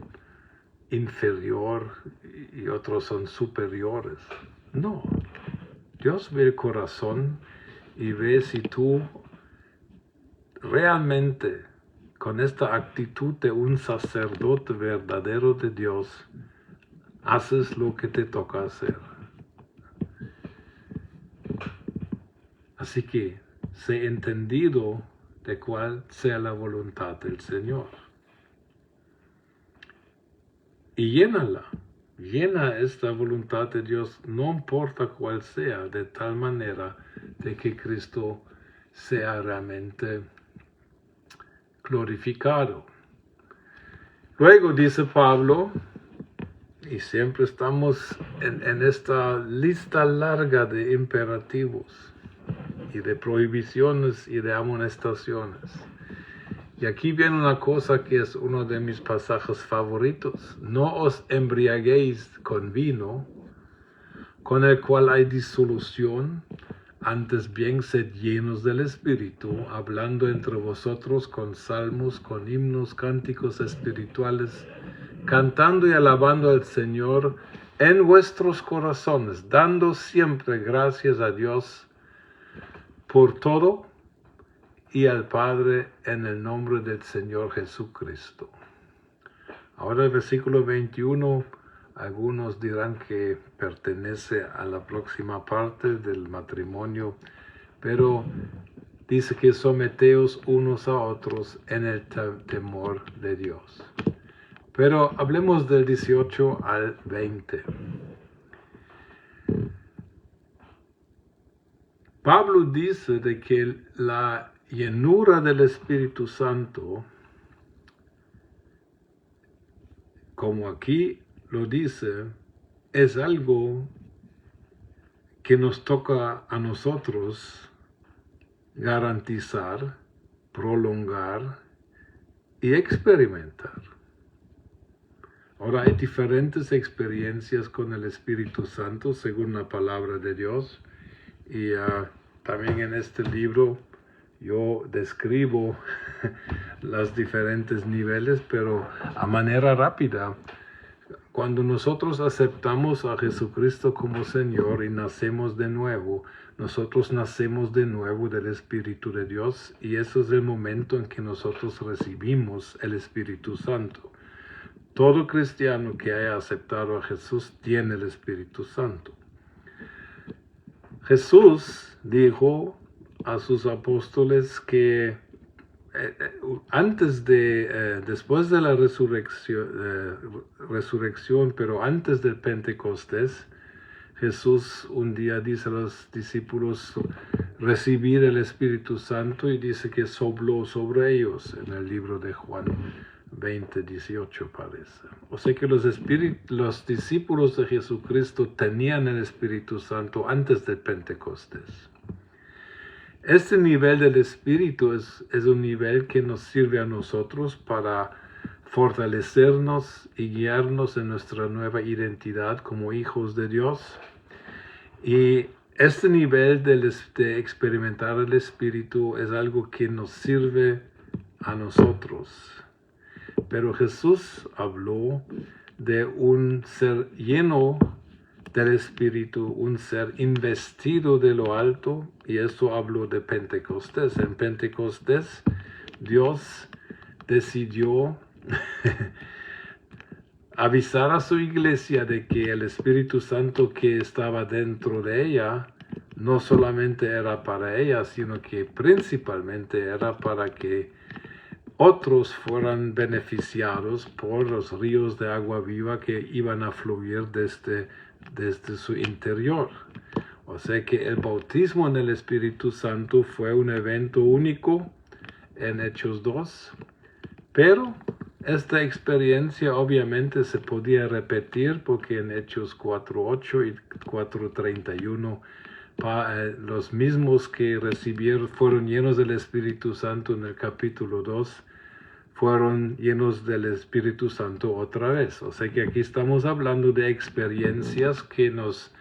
A: inferior y otros son superiores. No. Dios ve el corazón y ve si tú realmente con esta actitud de un sacerdote verdadero de Dios haces lo que te toca hacer. Así que sé entendido de cuál sea la voluntad del Señor. Y llénala. Llena esta voluntad de Dios, no importa cuál sea, de tal manera de que Cristo sea realmente glorificado. Luego dice Pablo, y siempre estamos en esta lista larga de imperativos y de prohibiciones y de amonestaciones. Y aquí viene una cosa que es uno de mis pasajes favoritos. No os embriaguéis con vino, con el cual hay disolución, antes bien sed llenos del Espíritu, hablando entre vosotros con salmos, con himnos, cánticos espirituales, cantando y alabando al Señor en vuestros corazones, dando siempre gracias a Dios por todo, y al Padre en el nombre del Señor Jesucristo. Ahora el versículo 21, algunos dirán que pertenece a la próxima parte del matrimonio, pero dice que someteos unos a otros en el temor de Dios. Pero hablemos del 18 al 20. Pablo dice de que la llenura del Espíritu Santo, como aquí lo dice, es algo que nos toca a nosotros garantizar, prolongar y experimentar. Ahora hay diferentes experiencias con el Espíritu Santo según la palabra de Dios y también en este libro yo describo los diferentes niveles, pero a manera rápida. Cuando nosotros aceptamos a Jesucristo como Señor y nacemos de nuevo, nosotros nacemos de nuevo del Espíritu de Dios y eso es el momento en que nosotros recibimos el Espíritu Santo. Todo cristiano que haya aceptado a Jesús tiene el Espíritu Santo. Jesús dijo a sus apóstoles que después de la resurrección, pero antes del Pentecostés, Jesús un día dice a los discípulos recibir el Espíritu Santo y dice que sopló sobre ellos en el libro de Juan 20:18 parece. O sea que los discípulos de Jesucristo tenían el Espíritu Santo antes del Pentecostés. Este nivel del Espíritu es un nivel que nos sirve a nosotros para fortalecernos y guiarnos en nuestra nueva identidad como hijos de Dios. Y este nivel de experimentar el Espíritu es algo que nos sirve a nosotros. Pero Jesús habló de un ser lleno del Espíritu, un ser investido de lo alto, y eso habló de Pentecostés. En Pentecostés, Dios decidió avisar a su iglesia de que el Espíritu Santo que estaba dentro de ella no solamente era para ella, sino que principalmente era para que otros fueran beneficiados por los ríos de agua viva que iban a fluir desde su interior. O sea que el bautismo en el Espíritu Santo fue un evento único en Hechos 2, pero esta experiencia obviamente se podía repetir porque en Hechos 4:8 y 4:31 los mismos que fueron llenos del Espíritu Santo en el capítulo 2, fueron llenos del Espíritu Santo otra vez. O sea que aquí estamos hablando de experiencias que nos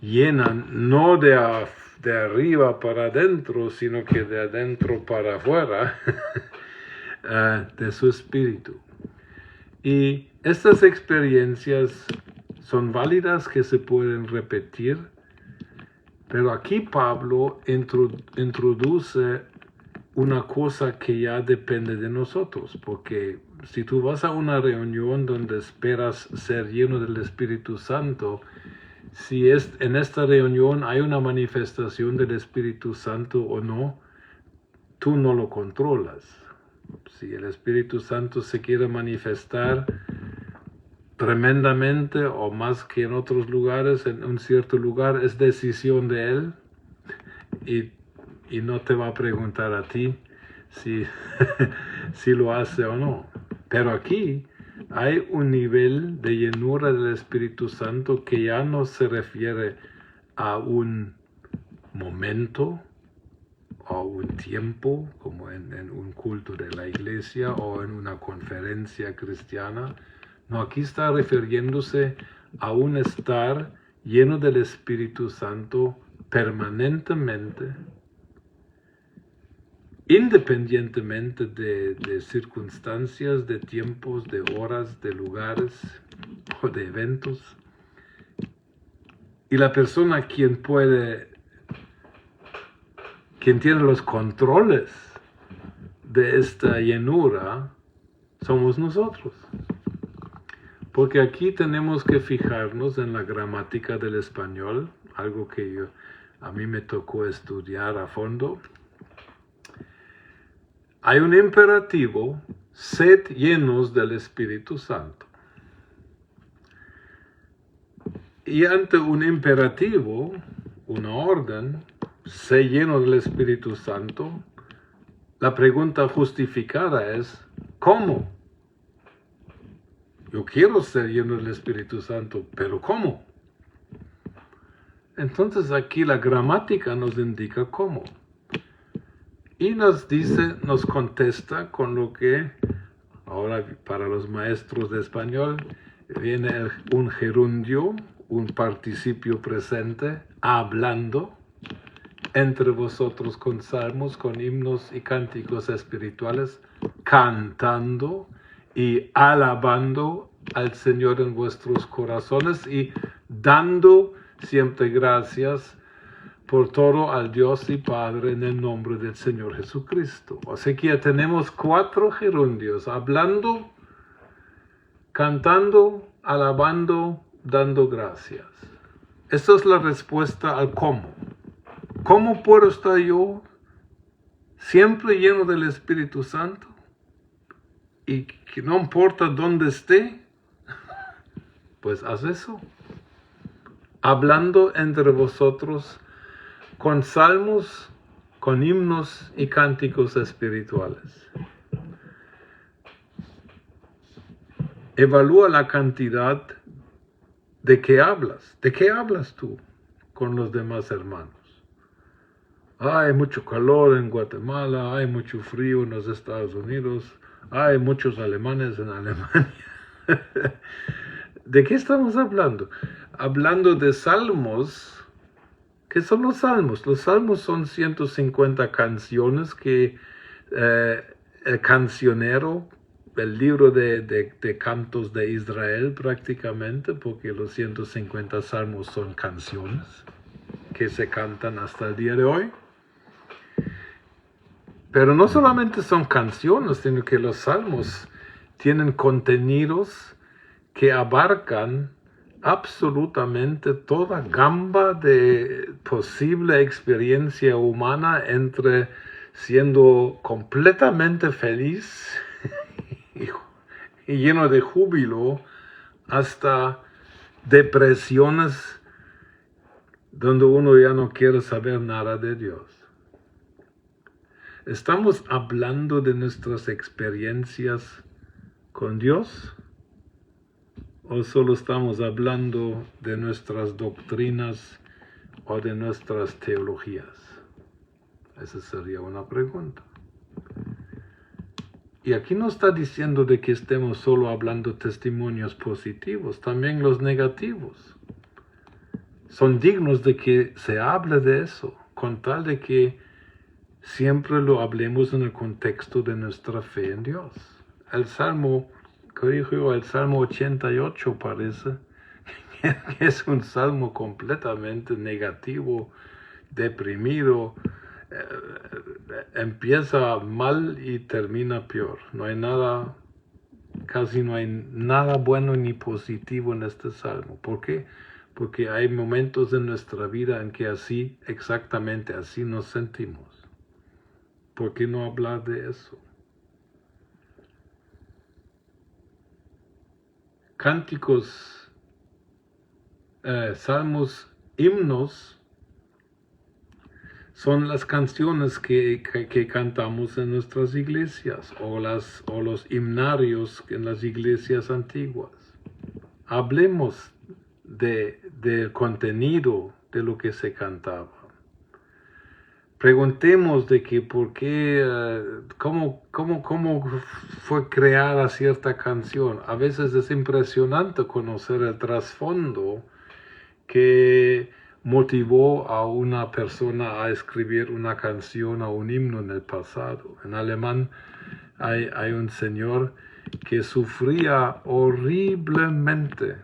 A: llenan no de arriba para adentro, sino que de adentro para afuera de su espíritu. Y estas experiencias son válidas, que se pueden repetir, pero aquí Pablo introduce una cosa que ya depende de nosotros, porque si tú vas a una reunión donde esperas ser lleno del Espíritu Santo, si en esta reunión hay una manifestación del Espíritu Santo o no, tú no lo controlas. Si el Espíritu Santo se quiere manifestar tremendamente o más que en otros lugares, en un cierto lugar, es decisión de Él y no te va a preguntar a ti si lo hace o no. Pero aquí hay un nivel de llenura del Espíritu Santo que ya no se refiere a un momento o un tiempo, como en un culto de la iglesia o en una conferencia cristiana. No, aquí está refiriéndose a un estar lleno del Espíritu Santo permanentemente, independientemente de circunstancias, de tiempos, de horas, de lugares o de eventos. Y la persona quien tiene los controles de esta llenura, somos nosotros. Porque aquí tenemos que fijarnos en la gramática del español, algo que a mí me tocó estudiar a fondo. Hay un imperativo: sed llenos del Espíritu Santo. Y ante un imperativo, una orden, sé lleno del Espíritu Santo, la pregunta justificada es, ¿cómo? Yo quiero ser lleno del Espíritu Santo, pero ¿cómo? Entonces aquí la gramática nos indica cómo. Y nos contesta con lo que, ahora para los maestros de español, viene un gerundio, un participio presente, hablando entre vosotros con salmos, con himnos y cánticos espirituales, cantando y alabando al Señor en vuestros corazones y dando siempre gracias por todo al Dios y Padre en el nombre del Señor Jesucristo. O sea que ya tenemos 4 gerundios: hablando, cantando, alabando, dando gracias. Esta es la respuesta al cómo. ¿Cómo puedo estar yo siempre lleno del Espíritu Santo y que no importa dónde esté? Pues haz eso. Hablando entre vosotros con salmos, con himnos y cánticos espirituales. Evalúa la cantidad de qué hablas. ¿De qué hablas tú con los demás hermanos? Hay mucho calor en Guatemala, hay mucho frío en los Estados Unidos, hay muchos alemanes en Alemania. ¿De qué estamos hablando? Hablando de salmos. ¿Qué son los salmos? Los salmos son 150 canciones que el cancionero, el libro de cantos de Israel prácticamente, porque los 150 salmos son canciones que se cantan hasta el día de hoy. Pero no solamente son canciones, sino que los salmos tienen contenidos que abarcan absolutamente toda gama de posible experiencia humana, entre siendo completamente feliz y lleno de júbilo hasta depresiones donde uno ya no quiere saber nada de Dios. ¿Estamos hablando de nuestras experiencias con Dios? ¿O solo estamos hablando de nuestras doctrinas o de nuestras teologías? Esa sería una pregunta. Y aquí no está diciendo de que estemos solo hablando testimonios positivos, también los negativos son dignos de que se hable de eso, con tal de que siempre lo hablemos en el contexto de nuestra fe en Dios. El Salmo 88 parece que es un salmo completamente negativo, deprimido, empieza mal y termina peor. Casi no hay nada bueno ni positivo en este salmo. ¿Por qué? Porque hay momentos en nuestra vida en que exactamente así nos sentimos. ¿Por qué no hablar de eso? Cánticos, salmos, himnos, son las canciones que cantamos en nuestras iglesias o los himnarios en las iglesias antiguas. Hablemos del contenido de lo que se cantaba. Preguntemos de que por qué, cómo fue creada cierta canción. A veces es impresionante conocer el trasfondo que motivó a una persona a escribir una canción o un himno en el pasado. En alemán hay un señor que sufría horriblemente,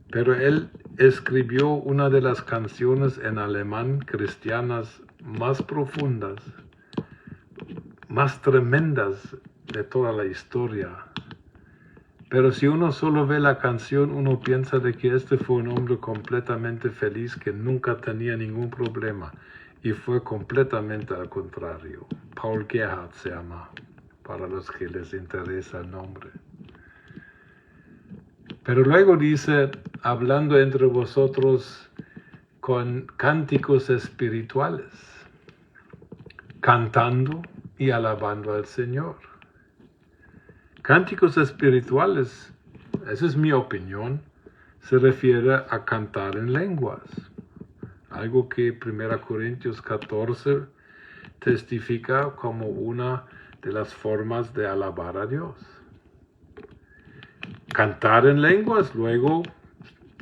A: pero él escribió una de las canciones en alemán cristianas más profundas, más tremendas de toda la historia. Pero si uno solo ve la canción, uno piensa de que este fue un hombre completamente feliz que nunca tenía ningún problema. Y fue completamente al contrario. Paul Gerhardt se llama, para los que les interesa el nombre. Pero luego dice, hablando entre vosotros con cánticos espirituales, cantando y alabando al Señor. Cánticos espirituales, esa es mi opinión, se refiere a cantar en lenguas. Algo que 1 Corintios 14 testifica como una de las formas de alabar a Dios. Cantar en lenguas, luego,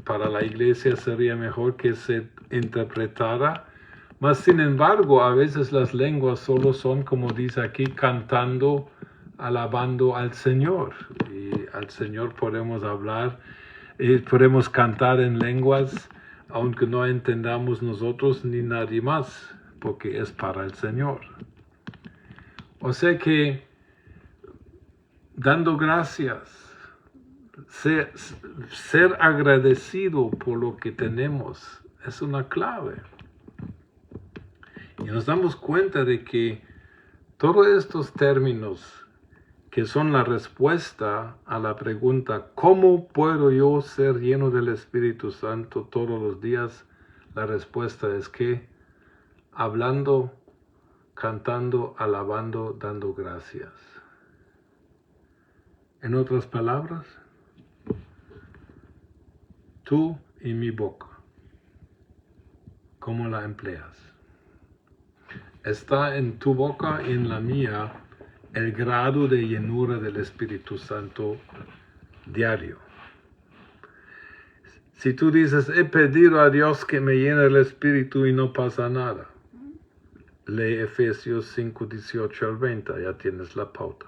A: para la iglesia sería mejor que se interpretara, mas sin embargo, a veces las lenguas solo son, como dice aquí, cantando, alabando al Señor. Y al Señor podemos hablar, podemos cantar en lenguas, aunque no entendamos nosotros ni nadie más, porque es para el Señor. O sea que, dando gracias, ser agradecido por lo que tenemos es una clave. Y nos damos cuenta de que todos estos términos que son la respuesta a la pregunta ¿cómo puedo yo ser lleno del Espíritu Santo todos los días? La respuesta es que hablando, cantando, alabando, dando gracias. En otras palabras, tú y mi boca, ¿cómo la empleas? Está en tu boca y en la mía el grado de llenura del Espíritu Santo diario. Si tú dices, he pedido a Dios que me llene el Espíritu y no pasa nada, lee Efesios 5, 18 al 20, ya tienes la pauta.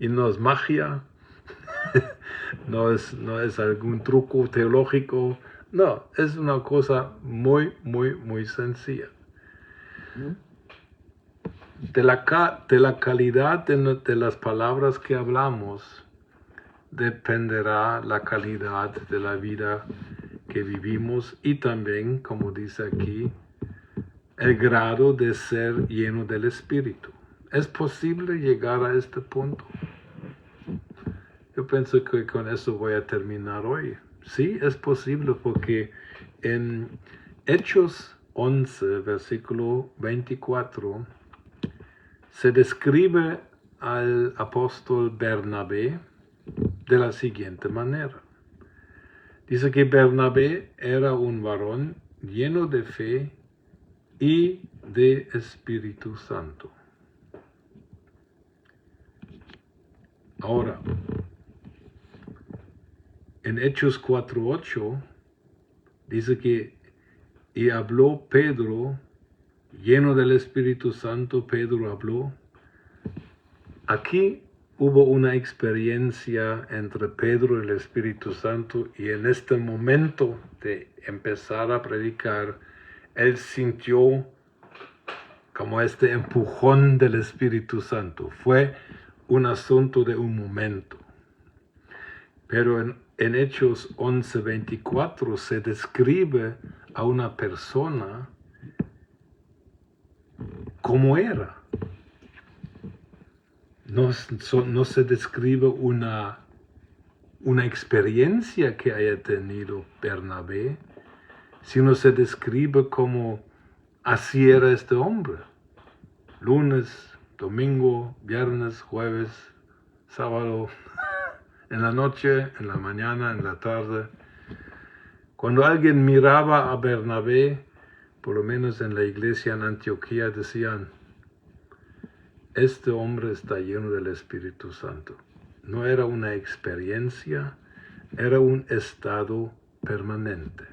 A: Y no es magia, no es algún truco teológico, no, es una cosa muy, muy, muy sencilla. De la calidad de las palabras que hablamos dependerá la calidad de la vida que vivimos y también, como dice aquí, el grado de ser lleno del Espíritu. ¿Es posible llegar a este punto? Yo pienso que con eso voy a terminar hoy. Sí, es posible porque en Hechos 11, versículo 24, se describe al apóstol Bernabé de la siguiente manera. Dice que Bernabé era un varón lleno de fe y de Espíritu Santo. Ahora, en Hechos 4:8 dice que y habló Pedro, lleno del Espíritu Santo, Pedro habló. Aquí hubo una experiencia entre Pedro y el Espíritu Santo, y en este momento de empezar a predicar, él sintió como este empujón del Espíritu Santo. Fue un asunto de un momento. Pero en Hechos 11:24 se describe a una persona como era. No se describe una experiencia que haya tenido Bernabé, sino se describe como así era este hombre. Lunes, domingo, viernes, jueves, sábado, en la noche, en la mañana, en la tarde. Cuando alguien miraba a Bernabé, por lo menos en la iglesia en Antioquía, decían, este hombre está lleno del Espíritu Santo. No era una experiencia, era un estado permanente.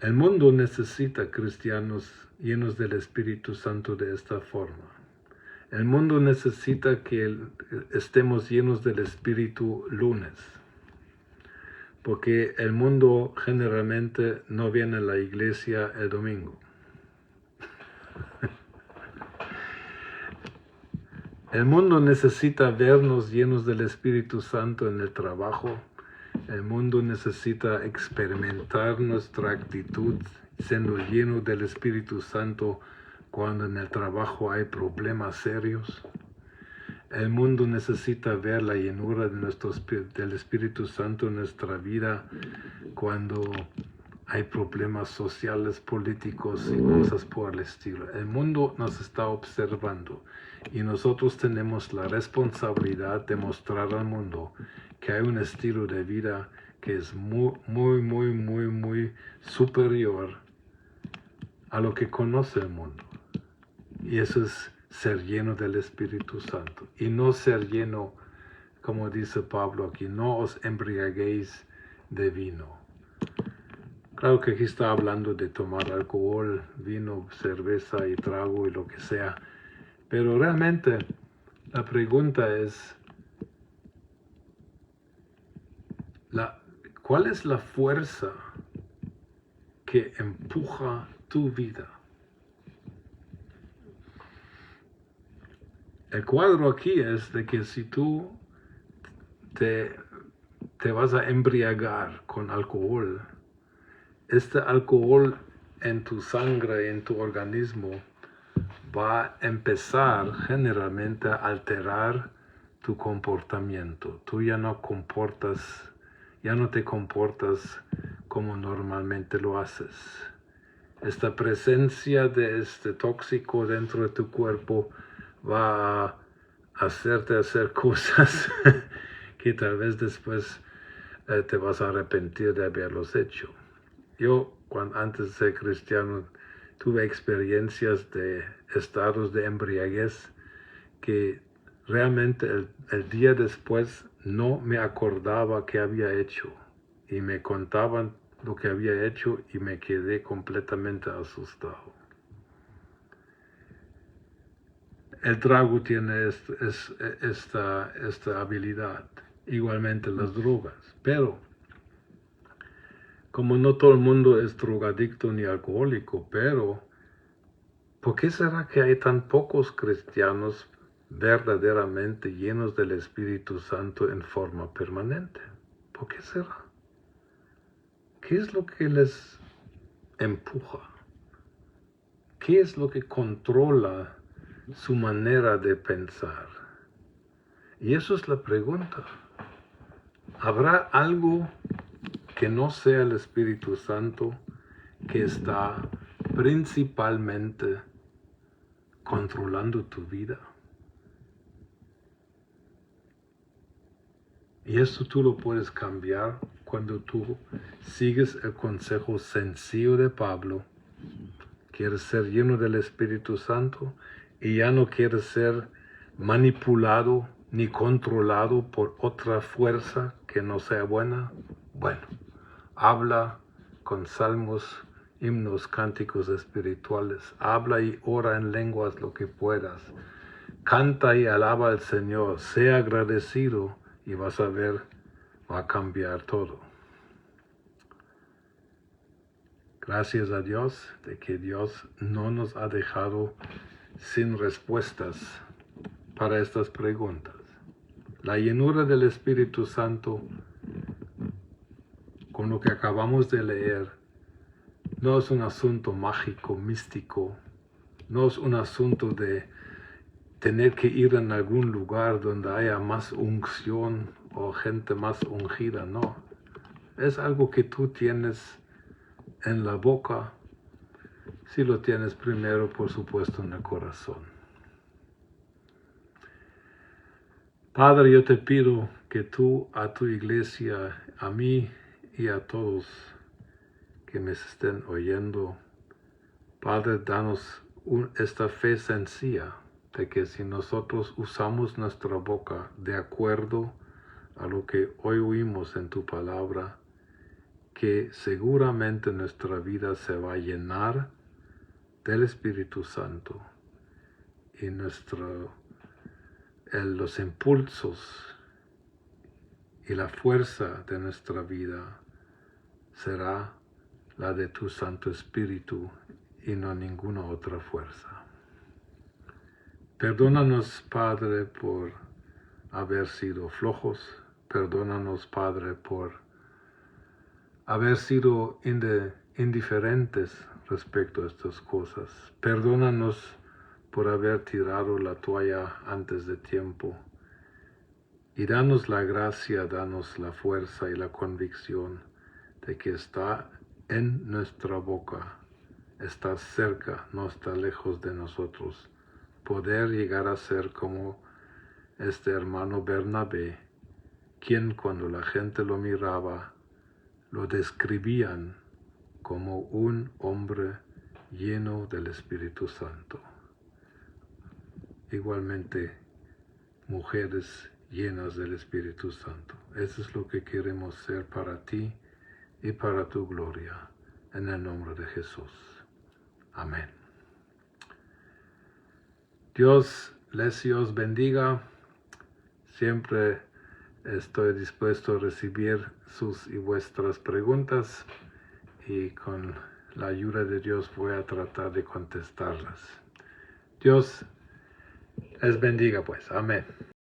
A: El mundo necesita cristianos llenos del Espíritu Santo de esta forma. El mundo necesita que estemos llenos del Espíritu lunes, porque el mundo generalmente no viene a la iglesia el domingo. El mundo necesita vernos llenos del Espíritu Santo en el trabajo. El mundo necesita experimentar nuestra actitud siendo lleno del Espíritu Santo cuando en el trabajo hay problemas serios. El mundo necesita ver la llenura del Espíritu Santo en nuestra vida cuando hay problemas sociales, políticos y cosas por el estilo. El mundo nos está observando y nosotros tenemos la responsabilidad de mostrar al mundo que hay un estilo de vida que es muy superior a lo que conoce el mundo. Y eso es ser lleno del Espíritu Santo. Y no ser lleno, como dice Pablo aquí, no os embriaguéis de vino. Claro que aquí está hablando de tomar alcohol, vino, cerveza y trago y lo que sea. Pero realmente la pregunta es, ¿cuál es la fuerza que empuja tu vida? El cuadro aquí es de que si tú te vas a embriagar con alcohol, este alcohol en tu sangre, en tu organismo, va a empezar generalmente a alterar tu comportamiento. Tú ya no te comportas como normalmente lo haces. Esta presencia de este tóxico dentro de tu cuerpo va a hacerte hacer cosas que tal vez después te vas a arrepentir de haberlos hecho. Yo, antes de ser cristiano, tuve experiencias de estados de embriaguez que realmente el día después no me acordaba qué había hecho. Y me contaban lo que había hecho y me quedé completamente asustado. El trago tiene esta habilidad, igualmente las drogas, pero como no todo el mundo es drogadicto ni alcohólico, pero ¿por qué será que hay tan pocos cristianos verdaderamente llenos del Espíritu Santo en forma permanente? ¿Por qué será? ¿Qué es lo que les empuja? ¿Qué es lo que controla su manera de pensar? Y eso es la pregunta. ¿Habrá algo que no sea el Espíritu Santo que está principalmente controlando tu vida? Y esto tú lo puedes cambiar cuando tú sigues el consejo sencillo de Pablo. Quieres ser lleno del Espíritu Santo y ya no quieres ser manipulado ni controlado por otra fuerza que no sea buena. Bueno, habla con salmos, himnos, cánticos espirituales. Habla y ora en lenguas lo que puedas. Canta y alaba al Señor. Sea agradecido y vas a ver, va a cambiar todo. Gracias a Dios de que Dios no nos ha dejado sin respuestas para estas preguntas. La llenura del Espíritu Santo, con lo que acabamos de leer, no es un asunto mágico, místico, no es un asunto de tener que ir en algún lugar donde haya más unción o gente más ungida, no. Es algo que tú tienes en la boca, si lo tienes primero, por supuesto, en el corazón. Padre, yo te pido que tú a tu iglesia, a mí y a todos que me estén oyendo, Padre, danos esta fe sencilla de que si nosotros usamos nuestra boca de acuerdo a lo que hoy oímos en tu palabra, que seguramente nuestra vida se va a llenar del Espíritu Santo y los impulsos y la fuerza de nuestra vida será la de tu Santo Espíritu y no ninguna otra fuerza. Perdónanos, Padre, por haber sido flojos. Perdónanos, Padre, por haber sido indiferentes respecto a estas cosas. Perdónanos por haber tirado la toalla antes de tiempo. Y danos la gracia, danos la fuerza y la convicción de que está en nuestra boca, está cerca, no está lejos de nosotros. Poder llegar a ser como este hermano Bernabé, quien cuando la gente lo miraba, lo describían como un hombre lleno del Espíritu Santo. Igualmente, mujeres llenas del Espíritu Santo. Eso es lo que queremos ser para ti y para tu gloria, en el nombre de Jesús. Amén. Dios les y os bendiga. Siempre estoy dispuesto a recibir sus y vuestras preguntas y con la ayuda de Dios voy a tratar de contestarlas. Dios les bendiga pues. Amén.